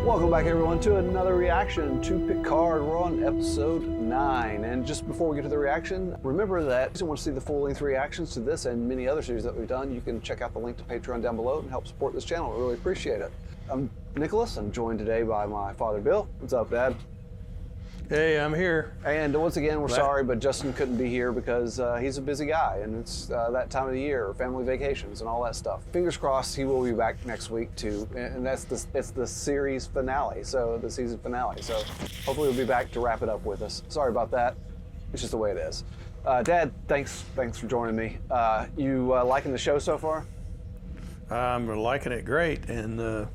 Welcome back, everyone, to another reaction to Picard. We're on episode 9. And just before we get to the reaction, remember that if you want to see the full-length reactions to this and many other series that we've done, you can check out the link to Patreon down below and help support this channel. I really appreciate it. I'm Nicholas. I'm joined today by my father, Bill. What's up, Dad? Hey, I'm here. And once again, we're sorry, but Justin couldn't be here because he's a busy guy, and it's that time of the year, family vacations and all that stuff. Fingers crossed he will be back next week too, and it's the series finale, so the season finale. So hopefully he'll be back to wrap it up with us. Sorry about that. It's just the way it is. Dad, thanks for joining me. You liking the show so far? I'm liking it great, and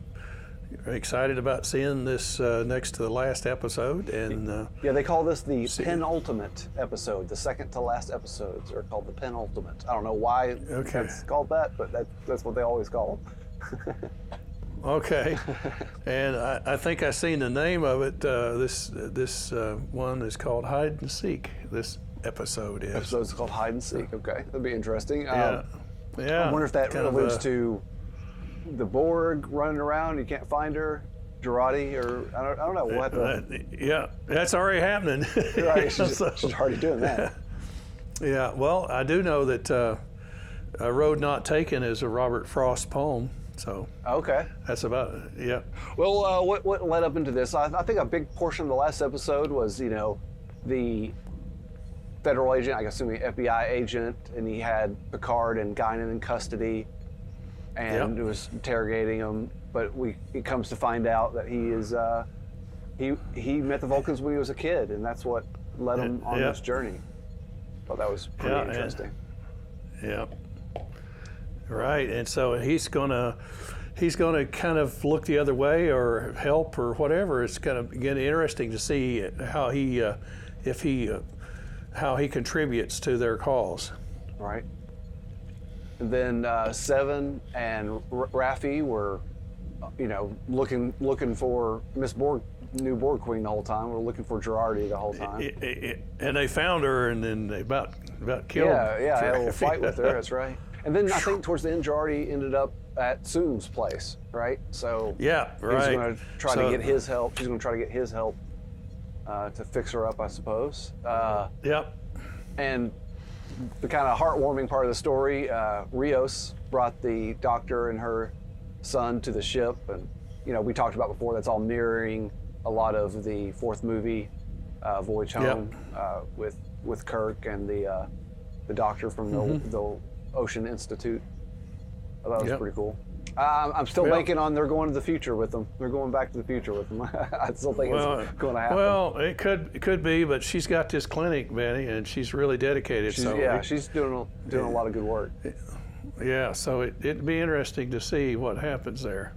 excited about seeing this next to the last episode. And yeah, they call this the penultimate episode. The second to last episodes are called the penultimate. I don't know why it's called that, but that's what they always call them. Okay. And I think I've seen the name of it. This one is called Hide and Seek. This episode is. Episode's called Hide and Seek. Okay, that'd be interesting. Yeah. I wonder if that alludes to the Borg running around, you can't find her, Girardi, or I don't know. We'll have to... yeah, that's already happening. Right, she's already doing that. Yeah, well, I do know that A Road Not Taken is a Robert Frost poem, so okay, that's about it. Yeah. Well, what led up into this? I think a big portion of the last episode was, the federal agent, I assume the FBI agent, and he had Picard and Guinan in custody. And it was interrogating him, but it comes to find out that he is he met the Vulcans when he was a kid, and that's what led him on this journey. Thought that was pretty interesting. Right, and so he's gonna kind of look the other way or help or whatever. It's kind of again interesting to see how he how he contributes to their cause. Right. And then Seven and Raffi were, looking for Miss Borg, new Borg Queen the whole time. We're looking for Girardi the whole time. And they found her, and then they about killed her. Yeah, had a little fight with her. That's right. And then I think towards the end, Girardi ended up at Soon's place, right? So yeah, right. He's going to try to get his help. She's going to try to get his help to fix her up, I suppose. Yep. And the kind of heartwarming part of the story, Rios brought the doctor and her son to the ship, and we talked about before, that's all mirroring a lot of the fourth movie, Voyage Home, with Kirk and the doctor from the Ocean Institute. I thought it was pretty cool. I'm still banking on they're going to the future with them. They're going back to the future with them. I still think it's going to happen. Well, it could be, but she's got this clinic, Benny, and she's really dedicated. She's doing a lot of good work. Yeah, so it'd be interesting to see what happens there.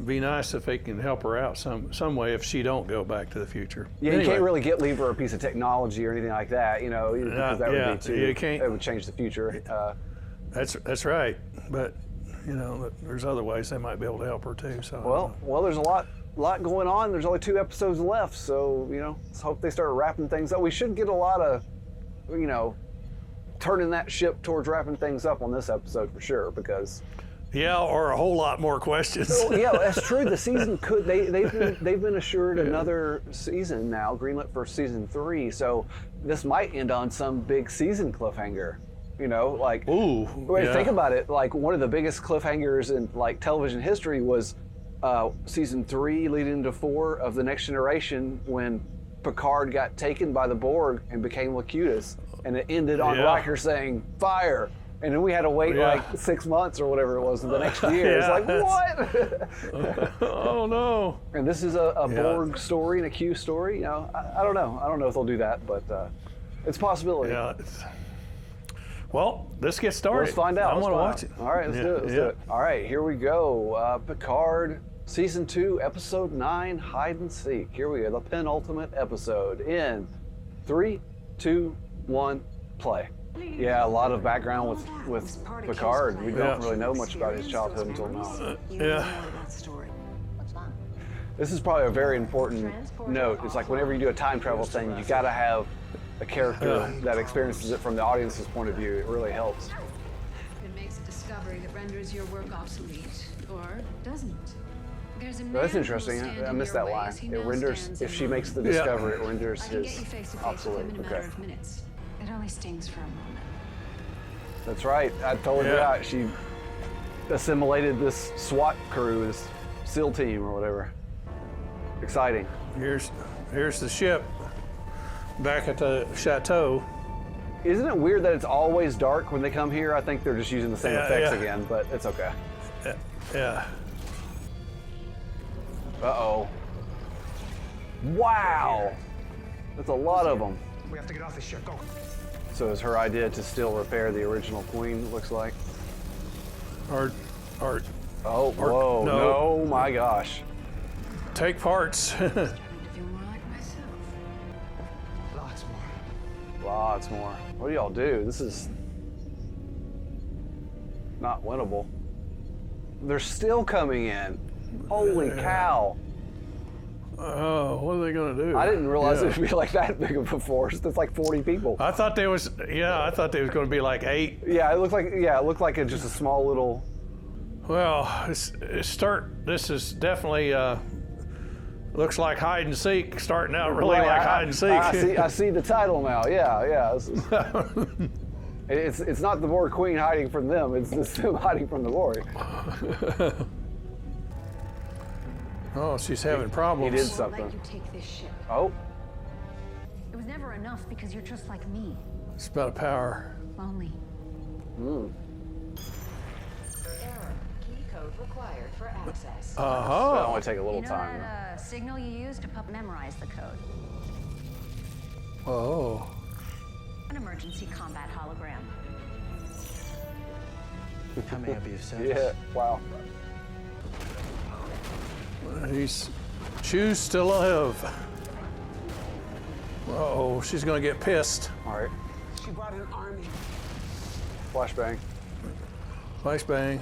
Be nice if they can help her out some way if she don't go back to the future. Yeah, anyway. You can't really leave her a piece of technology or anything like that, because that would be too. You can't. It would change the future. That's right, but. There's other ways they might be able to help her too. So well, there's a lot going on. There's only 2 episodes left, so let's hope they start wrapping things up. We should get a lot of, turning that ship towards wrapping things up on this episode for sure, because. Yeah, or a whole lot more questions. Yeah, that's true. The season they've been assured another season now, greenlit for season 3. So this might end on some big season cliffhanger. Think about it. Like one of the biggest cliffhangers in television history was season 3 leading into 4 of The Next Generation, when Picard got taken by the Borg and became Locutus, and it ended on Riker saying "fire," and then we had to wait 6 months or whatever it was the next year. It's like what? Oh no! And this is a Borg story and a Q story. I don't know. I don't know if they'll do that, but it's a possibility. Yeah. Well, let's get started. Let's find out. I want to watch it. All right, let's do it. Let's do it. All right, here we go. Picard, Season 2, Episode 9, Hide and Seek. Here we go, the penultimate episode in 3, 2, 1, play. Yeah, a lot of background with Picard. We don't really know much about his childhood until now. This is probably a very important note. It's like whenever you do a time travel thing, you got to have a character that experiences it from the audience's point of view. It really helps. It makes a discovery that renders your work obsolete, or doesn't. That's interesting. I missed that line. It renders, if she makes the discovery, it renders his obsolete. Okay. It only stings for a moment. That's right. I totally forgot. She assimilated this SWAT crew, this SEAL team or whatever. Exciting. Here's the ship back at the chateau. Isn't it weird that it's always dark when they come here? I think they're just using the same effects again, but it's okay. Yeah. Uh-oh. Wow. That's a lot of them. We have to get off this ship. Go. So is her idea to still repair the original queen, it looks like? Or Oh, whoa, no, my gosh. take parts. Starting to feel more like myself. Lots more. Lots more. What do y'all do? This is not winnable. They're still coming in. Holy cow. Oh, what are they gonna do? I didn't realize it would be like that big of a force. That's like 40 people. I thought there was, I thought there was gonna be like 8. Yeah, it looked like just a small little. Well, this is definitely, looks like hide and seek, starting out really like hide and seek. I see the title now. Yeah. It's not the Borg Queen hiding from them. It's them hiding from the Borg. Oh, she's having problems. He did I won't something. let you take this ship. Oh, It was never enough because you're just like me. It's about power. Lonely. Error. Key code required for access. that'll Uh-huh. only take a little You know time. that signal you use to memorize the code? Oh. An emergency combat hologram. How may I be of service? Yeah. Wow. He's choose to live. Uh-oh, she's gonna get pissed. All right. She brought an army. Flashbang. Flashbang.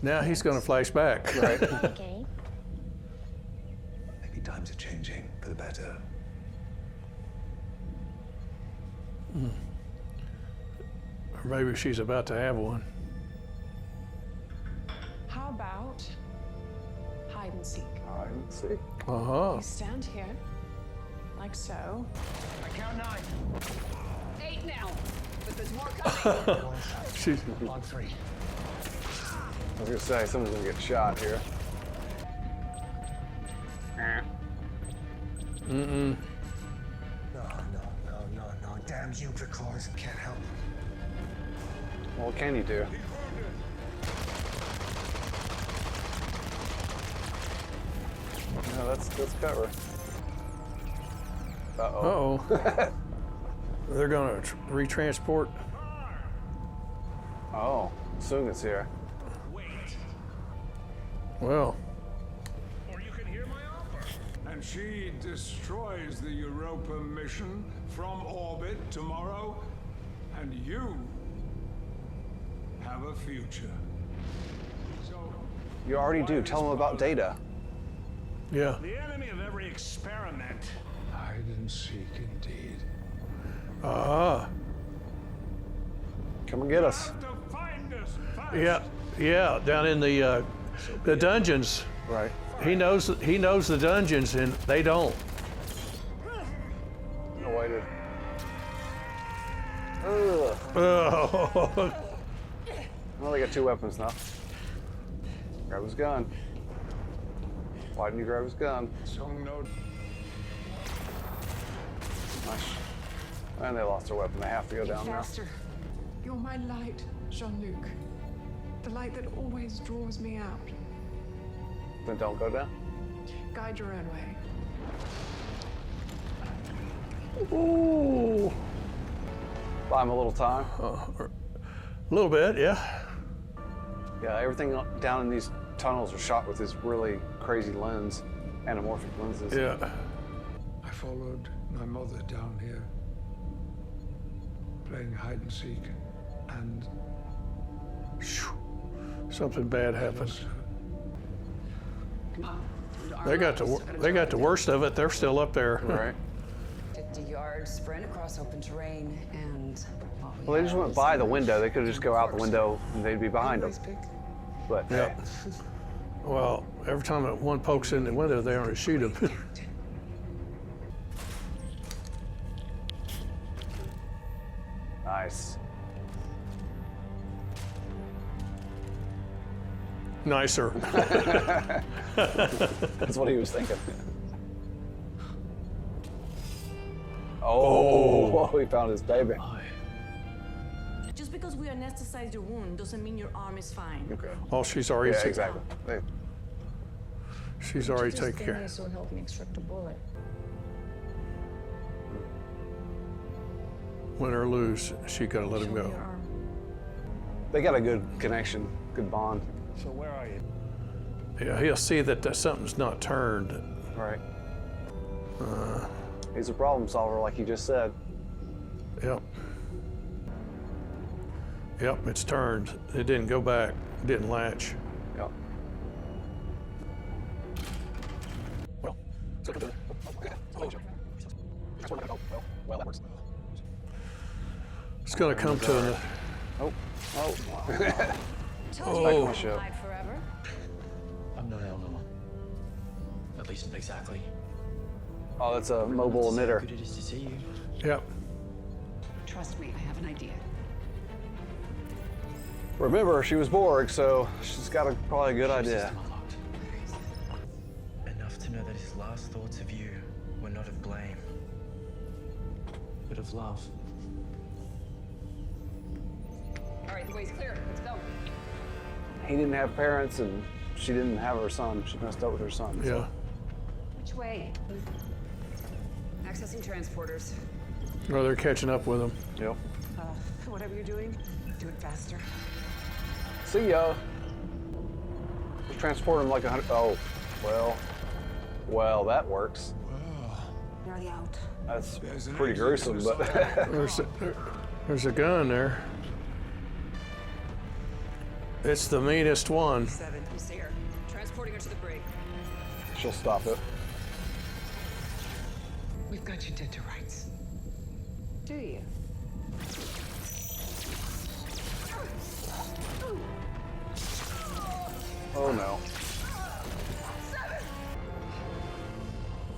Now he's gonna flash back. Right. Okay. Maybe times are changing for the better. Or maybe she's about to have one. How about hide and seek? All right. Let's see. Uh-huh. You stand here, like so. I count 9. 8 now, but there's more coming. She's On 3. I was gonna say someone's gonna get shot here. mm-mm. No. Damn you, Picard. Can't help. What can you do? No, that's cover. Uh-oh. Uh-oh. They're gonna retransport. Oh, soon it's here. Well, Or you can hear my offer. And she destroys the Europa mission from orbit tomorrow, and you have a future. So, You already do. Tell them about Data. yeah. the enemy of every experiment. Hide and seek, indeed. Ah. Come and get us. Have to find us fast. Yeah, down in the dungeons. Right. He knows the dungeons and they don't. No way to. Ugh. Oh. Well, they got 2 weapons now. Grab his gun. Why didn't you grab his gun? So no. Nice. And they lost their weapon. They have to go down now. Faster. You're my light, Jean-Luc. The light that always draws me out. Then don't go down. Guide your own way. Ooh. Buy him a little time. A little bit, yeah. Yeah, everything down in these tunnels are shot with this really crazy lens, anamorphic lenses. Yeah. I followed my mother down here, playing hide and seek, and Something bad happened. They got the worst of it. They're still up there. Right. 50 yards sprint across open terrain, and Well, they just went by the window. They could just go out the window and they'd be behind them. But Yeah. Well, every time that one pokes in the window, they want to shoot him. Nice. Nicer. That's what he was thinking. Oh, he found his baby. Just because we anesthetize your wound doesn't mean your arm is fine. Okay. Oh, she's already. Yeah, exactly. Hey, She's already taken care. This will help me extract the bullet. Win or lose, she gotta let him Show me go. your arm. they got a good connection, good bond. So where are you? Yeah, he'll see that something's not turned. Right. He's a problem solver, like you just said. Yep. Yep, it's turned. It didn't go back. It didn't latch. Yep. Well, that works. It's gonna come to an. Oh. Told Back you to my you show. hide forever. I'm not Eleanor. At least exactly. Oh, that's a mobile How emitter. good it is to see you. Yep. Trust me, I have an idea. Remember, she was Borg, so she's got probably a good idea. System unlocked. Enough to know that his last thoughts of you were not of blame, but of love. All right, the way's clear. Let's go. He didn't have parents, and she didn't have her son. She messed up with her son. so- Yeah. Which way? Accessing transporters. No, they're catching up with him. Yep. Whatever you're doing, do it faster. See ya. Just transport him like 100. Oh, well, that works. Nearly out. That's There's an pretty exit gruesome, to the but side. There's a gun there. It's the meanest one. 7. You see her. Transporting her to the brig. she'll stop it. We've got you dead to rights. Do you? Oh no.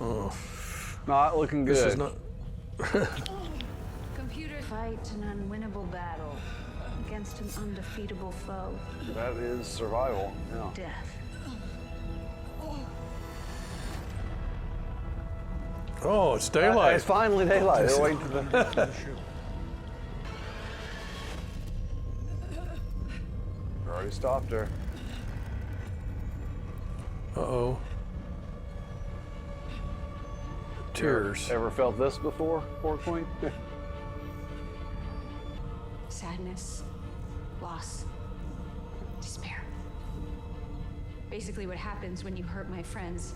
Oh, Not looking good. this is not. Computer fight an unwinnable battle against an undefeatable foe. That is survival. Yeah. Death. Oh, it's daylight. It's finally daylight. They're waiting for the. Already stopped her. Uh-oh. Tears. Ever felt this before, poor Queen? Sadness, loss, despair. Basically what happens when you hurt my friends.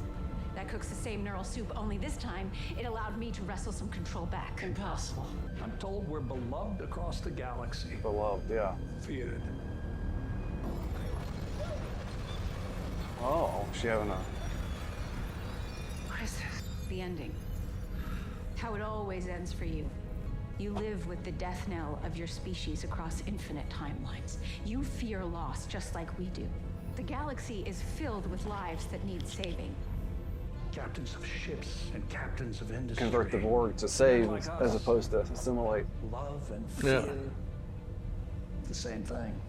That cooks the same neural soup, only this time it allowed me to wrestle some control back. Impossible. I'm told we're beloved across the galaxy. Beloved, yeah. Feared. Oh, she having a. What is this? The ending. How it always ends for you. You live with the death knell of your species across infinite timelines. You fear loss just like we do. The galaxy is filled with lives that need saving. Captains of ships and captains of industry. Convert the Borg to save Like as us. opposed to assimilate. Love and Yeah. fear. The same thing.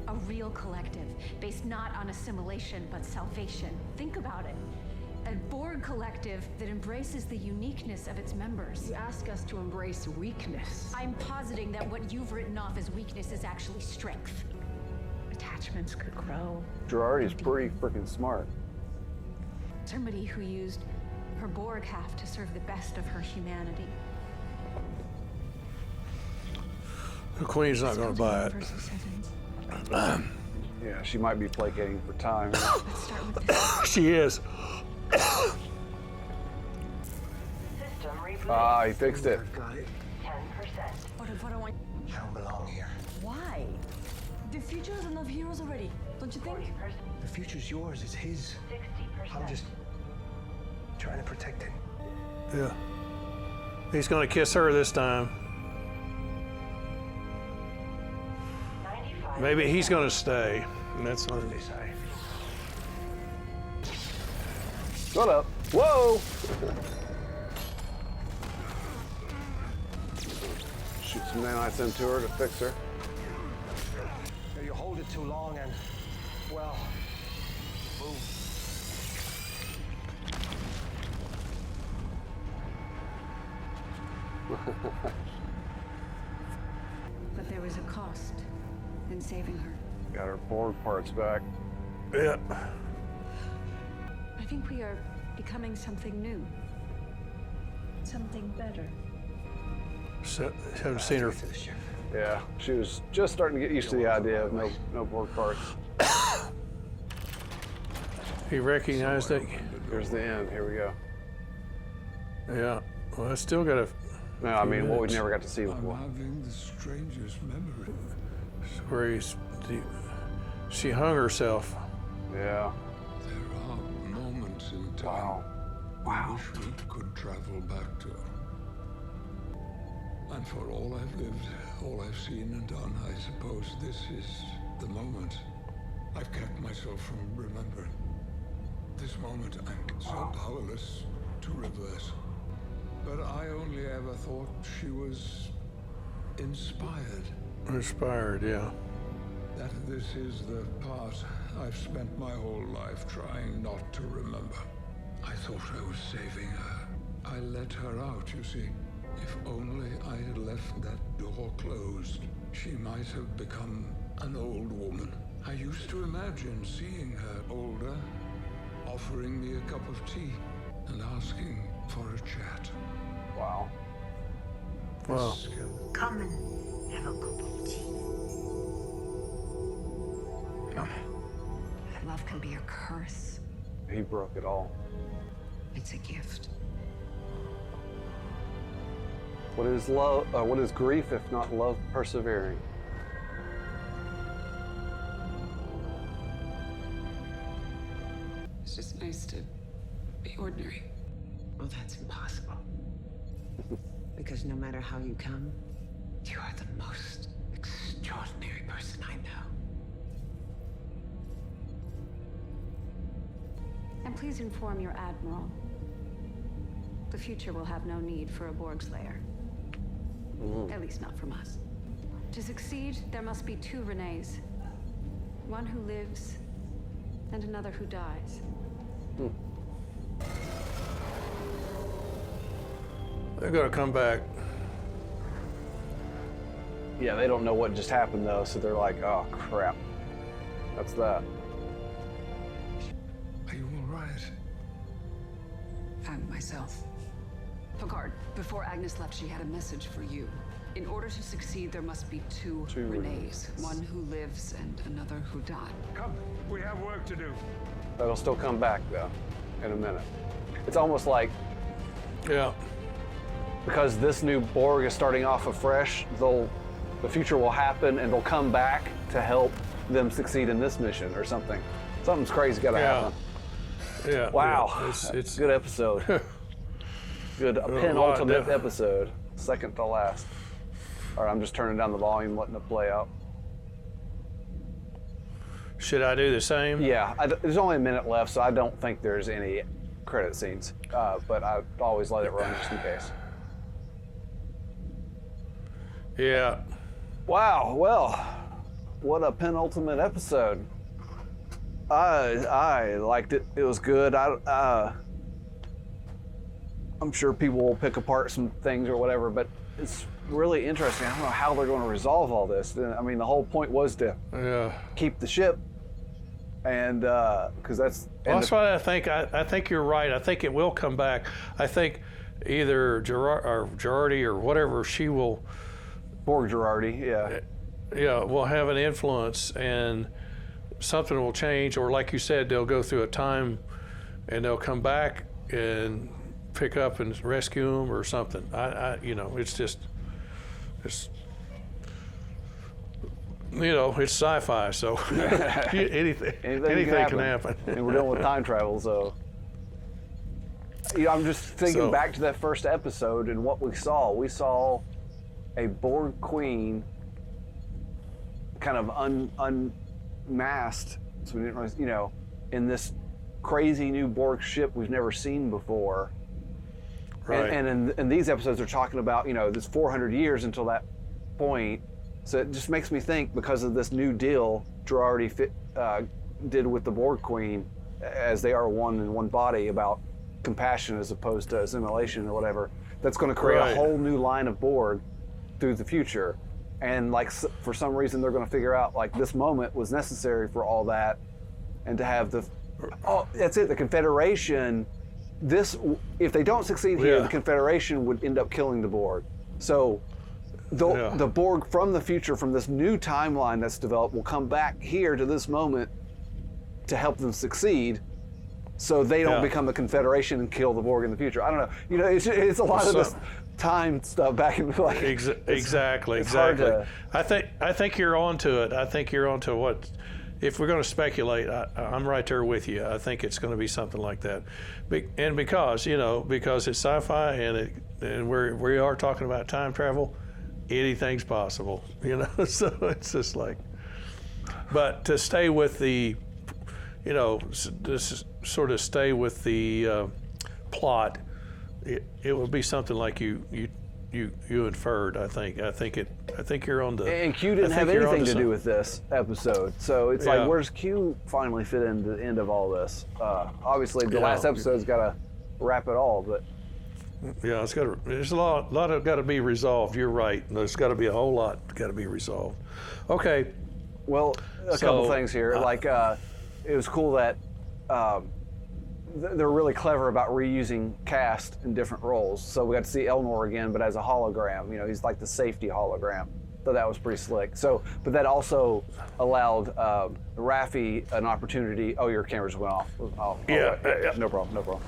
A real collective, based not on assimilation, but salvation. Think about it. A Borg collective that embraces the uniqueness of its members. You ask us to embrace weakness. I'm positing that what you've written off as weakness is actually strength. Attachments could grow. Girardi's pretty freaking smart. Somebody who used her Borg half to serve the best of her humanity. The Queen's not going to buy it. Versus Sevens. Yeah, she might be placating for time. Let's start with this. She is. Ah, he fixed it. Got it. What if I don't want... I don't belong here. Why? The future has enough heroes already, don't you think? The future's yours. It's his. I'm just trying to protect it. Yeah. He's going to kiss her this time. Maybe he's going to stay. And that's what they say. Shut up. Whoa! Shoot some nanites into her to fix her. You hold it too long and, well, move. But there was a cost in saving her. Got her Borg parts back. Yeah. I think we are becoming something new. Something better. So, haven't seen her. Yeah, she was just starting to get used to the idea of no Borg parts. He recognized it. Here's the end. Here we go. Yeah. Well, I still got a. No, I mean what we never got to see I'm before. having the strangest memory. Where she hung herself. Yeah. There are moments in time Wow. I wish we could travel back to. And for all I've lived, all I've seen and done, I suppose this is the moment I've kept myself from remembering. This moment I'm so powerless to reverse. But I only ever thought she was inspired. Inspired, yeah. That this is the part I've spent my whole life trying not to remember. I thought I was saving her. I let her out, you see. If only I had left that door closed, she might have become an old woman. I used to imagine seeing her older, offering me a cup of tea, and asking for a chat. Wow. Wow. Come and have a cup of tea. Love can be a curse. He broke it all. It's a gift. What is love? What is grief if not love persevering? It's just nice to be ordinary. Oh, that's impossible. Because no matter how you come, you are the most extraordinary person I know. And please inform your admiral. The future will have no need for a Borg Slayer. At least not from us. To succeed, there must be two Renees. One who lives, and another who dies. They're gonna come back. Yeah, they don't know what just happened though, so they're like, oh crap. That's that. Are you all right? Found myself. Picard, before Agnes left, she had a message for you. In order to succeed, there must be two Renees. One who lives and another who died. Come, we have work to do. That'll still come back though, in a minute. It's almost like, Yeah. because this new Borg is starting off afresh, the future will happen and they'll come back to help them succeed in this mission or something. Something's crazy gotta happen. Yeah. Wow, Yeah. It's good episode. Good penultimate episode, second to last. All right, I'm just turning down the volume, letting it play out. Should I do the same? Yeah, there's only a minute left, so I don't think there's any credit scenes, but I always let it run just in case. Yeah. Wow, well, what a penultimate episode. I liked it. It was good. I'm sure people will pick apart some things or whatever, but it's really interesting. I don't know how they're going to resolve all this. I mean, the whole point was to keep the ship, and because that's. Well, that's what I think. I think you're right. I think it will come back. I think either Girardi or whatever she will. Borg Girardi, yeah. Yeah, will have an influence, and something will change, or like you said, they'll go through a time, and they'll come back and pick up and rescue them or something. It's it's sci-fi, so anything can happen. And we're dealing with time travel, so. I'm just thinking back to that first episode and what we saw. We saw a Borg queen kind of unmasked, so we didn't really, in this crazy new Borg ship we've never seen before. Right. And in these episodes, they're talking about, this 400 years until that point. So it just makes me think, because of this new deal Girardi did with the Borg Queen, as they are one in one body, about compassion as opposed to assimilation or whatever, that's going to create a whole new line of Borg through the future. And like, for some reason, they're going to figure out like this moment was necessary for all that, and to have that's it. The Confederation. If they don't succeed here, the Confederation would end up killing the Borg. So the Borg from the future, from this new timeline that's developed, will come back here to this moment to help them succeed, so they don't become the Confederation and kill the Borg in the future. I don't know. It's a lot of this time stuff back in like exactly. I think you're onto it. I think you're onto what. If we're going to speculate, I'm right there with you. I think it's going to be something like that, and because it's sci-fi and we are talking about time travel, anything's possible. So it's just like, but to stay with the, sort of stay with the plot, it would be something like you inferred. I think you're on the. And Q didn't have anything to do with this episode, so it's like, where's Q finally fit into the end of all this? Obviously, the last episode's got to wrap it all, but. Yeah, there's a lot of got to be resolved. You're right. There's got to be a whole lot got to be resolved. Okay. Well, a couple things here. It was cool that they're really clever about reusing cast in different roles. So we got to see Elnor again, but as a hologram. He's like the safety hologram. So that was pretty slick. So, but that allowed Raffi an opportunity. Oh, your camera just went off. Yeah, no problem.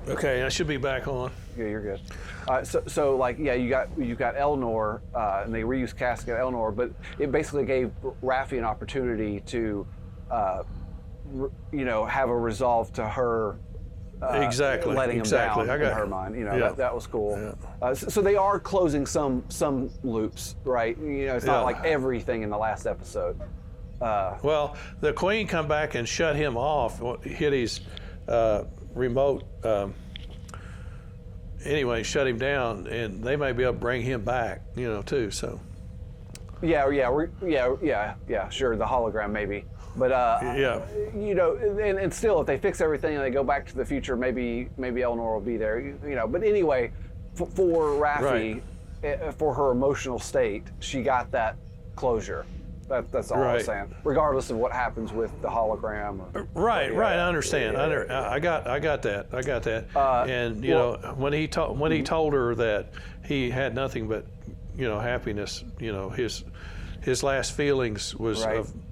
Okay, I should be back on. Yeah, you're good. You got Elnor, and they reused cast at Elnor, but it basically gave Raffi an opportunity to, have a resolve to her. Letting him down in her mind. That was cool. Yeah. So they are closing some loops, right? It's not like everything in the last episode. Well, the Queen come back and shut him off, hit his remote. Anyway, shut him down, and they may be able to bring him back, too. So. Yeah, sure, the hologram maybe. But and still, if they fix everything and they go back to the future, maybe Elnor will be there. But anyway, for Raffi, for her emotional state, she got that closure. That's all I'm saying. Regardless of what happens with the hologram. Right. I understand. I got that. And when he told her that he had nothing but happiness, his last feelings was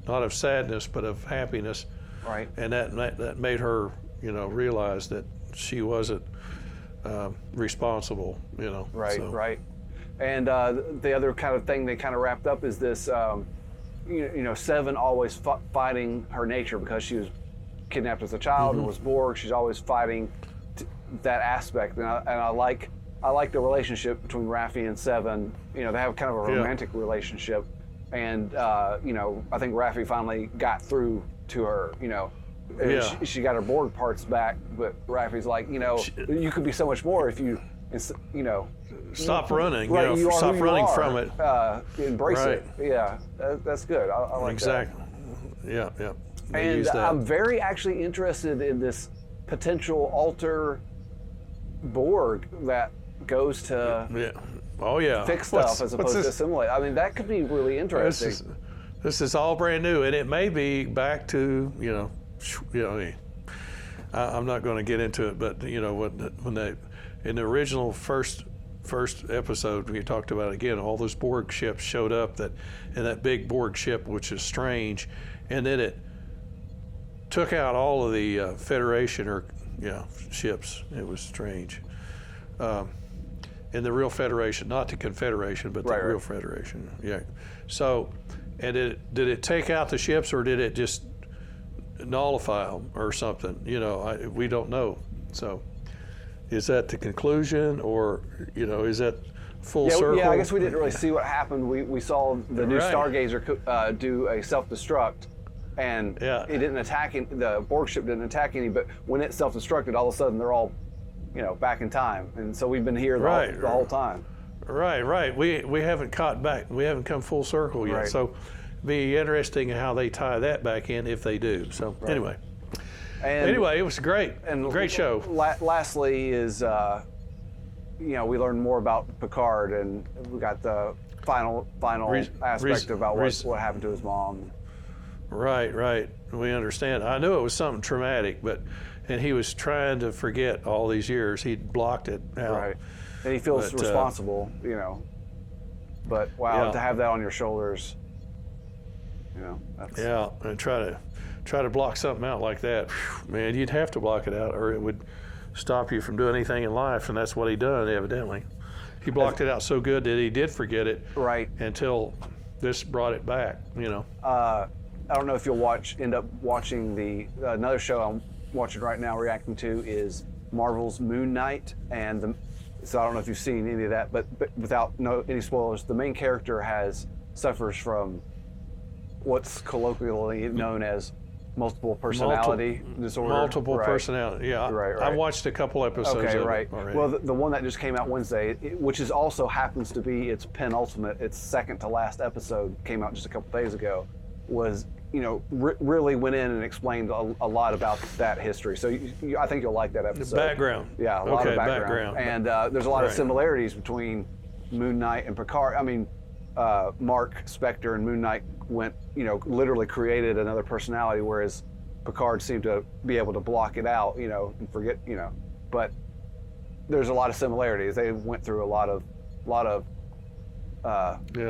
not of sadness but of happiness. Right. And that made her realize that she wasn't responsible. Right. So. Right. And the other kind of thing they kind of wrapped up is this. Seven always fighting her nature because she was kidnapped as a child and was Borg. She's always fighting that aspect, and I like the relationship between Raffi and Seven. They have kind of a romantic relationship, and I think Raffi finally got through to her. She got her Borg parts back, but Raffi's like, you could be so much more if you. Stop running. Right, stop running from it. Embrace it. Yeah, that's good. I like exactly. that. Yeah. And I'm very actually interested in this potential alter Borg that goes to fix stuff as opposed to assimilate. I mean, that could be really interesting. This is all brand new, and it may be back to I'm not going to get into it, but when they in the original first episode, we talked about again, all those Borg ships showed up, and that big Borg ship, which is strange, and then it took out all of the Federation ships. It was strange. And the real Federation, not the Confederation, but the real Federation. Yeah. So, and did it take out the ships, or did it just nullify them or something? We don't know. So. Is that the conclusion, or is that full circle? Yeah, I guess we didn't really see what happened. We saw the new Stargazer do a self-destruct, and Yeah. it didn't attack the Borg ship didn't attack any, but when it self-destructed, all of a sudden they're all, back in time, and so we've been here the whole time. Right. We haven't caught back. We haven't come full circle yet. Right. So, be interesting how they tie that back in if they do. So anyway, it was great. And great show. Lastly, is we learned more about Picard, and we got the final aspect about what happened to his mom. Right. We understand. I knew it was something traumatic, and he was trying to forget all these years. He'd blocked it out. Right. And he feels responsible, But wow, to have that on your shoulders, that's... Yeah, and try to block something out like that, man, you'd have to block it out, or it would stop you from doing anything in life, and that's what he done, evidently. He blocked it out so good that he did forget it. Right. Until this brought it back, I don't know if you'll end up watching another show I'm watching right now, reacting to, is Marvel's Moon Knight, so I don't know if you've seen any of that, but without any spoilers, the main character suffers from what's colloquially known as multiple personality disorder. Multiple personality, yeah. Right. I watched a couple episodes of it already. Well, the one that just came out Wednesday, which is also happens to be its penultimate, its second to last episode, came out just a couple days ago, was really went in and explained a lot about that history. So I think you'll like that episode. The background. Yeah, a lot of background. And there's a lot of similarities between Moon Knight and Picard. I mean, Mark Spector and Moon Knight went, literally created another personality, whereas Picard seemed to be able to block it out, and forget, But there's a lot of similarities. They went through a lot of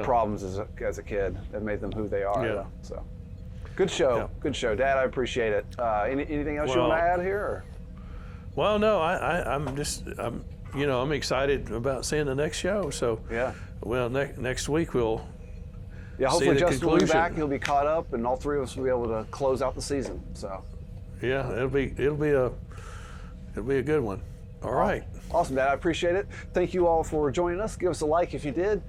problems as a kid that made them who they are. Yeah. So. Good show. Yeah. Good show, Dad. I appreciate it. Anything else you want to add here? Or? Well, no. I'm excited about seeing the next show. So yeah. Well, next week we'll. Yeah, hopefully see the Justin will be conclusion. back. He'll be caught up, and all three of us will be able to close out the season. So. Yeah, it'll be a good one. All right. Awesome, Dad. I appreciate it. Thank you all for joining us. Give us a like if you did.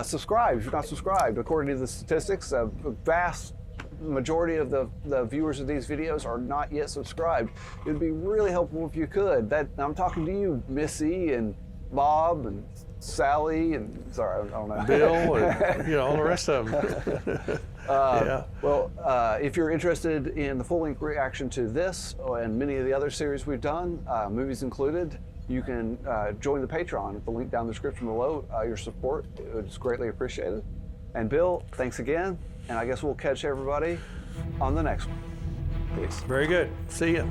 Subscribe if you're not subscribed. According to the statistics, a vast majority of the viewers of these videos are not yet subscribed. It would be really helpful if you could. I'm talking to you, Missy and Bob and Sally and I don't know. Bill and all the rest of them. Yeah. Well, if you're interested in the full-length reaction to this and many of the other series we've done, movies included, you can join the Patreon at the link down in the description below. Your support is greatly appreciated. And Bill, thanks again. And I guess we'll catch everybody on the next one. Peace. Very good. See ya.